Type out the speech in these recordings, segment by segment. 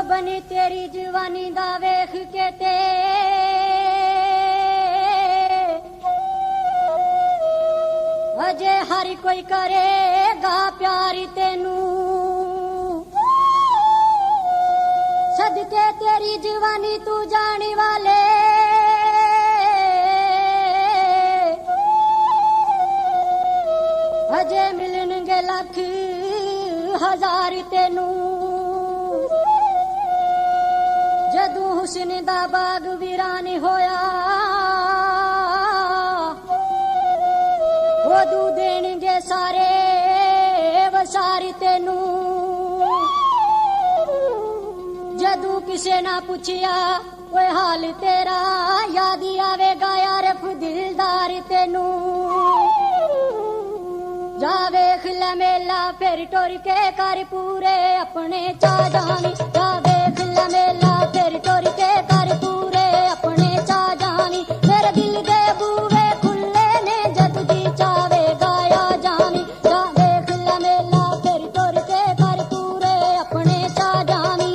बनी तेरी जवानी दा वेख के ते अजे हर कोई करेगा प्यारी तेनू सदके तेरी जवानी तू जाने वाले अजे मिलनगे लख हजार तेनू जदू हुस्न दा बाग वीरान होया ओदू देणगे सारे वसारी तेनू जदू किसे ना पुछया कोई हाल तेरा याद आवेगा यार दिलदार तेनू जा वेख ले मेला फिर टुर के कर पूरे अपने चा जानी जा वेख ले मेला फिर टुर के कर पूरे अपने चा जानी मेरे दिल दे बूवे खुले ने जद दी चावे गाया जानी जा वेख ले मेला फिर टुर के कर पूरे अपने चा जानी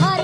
हर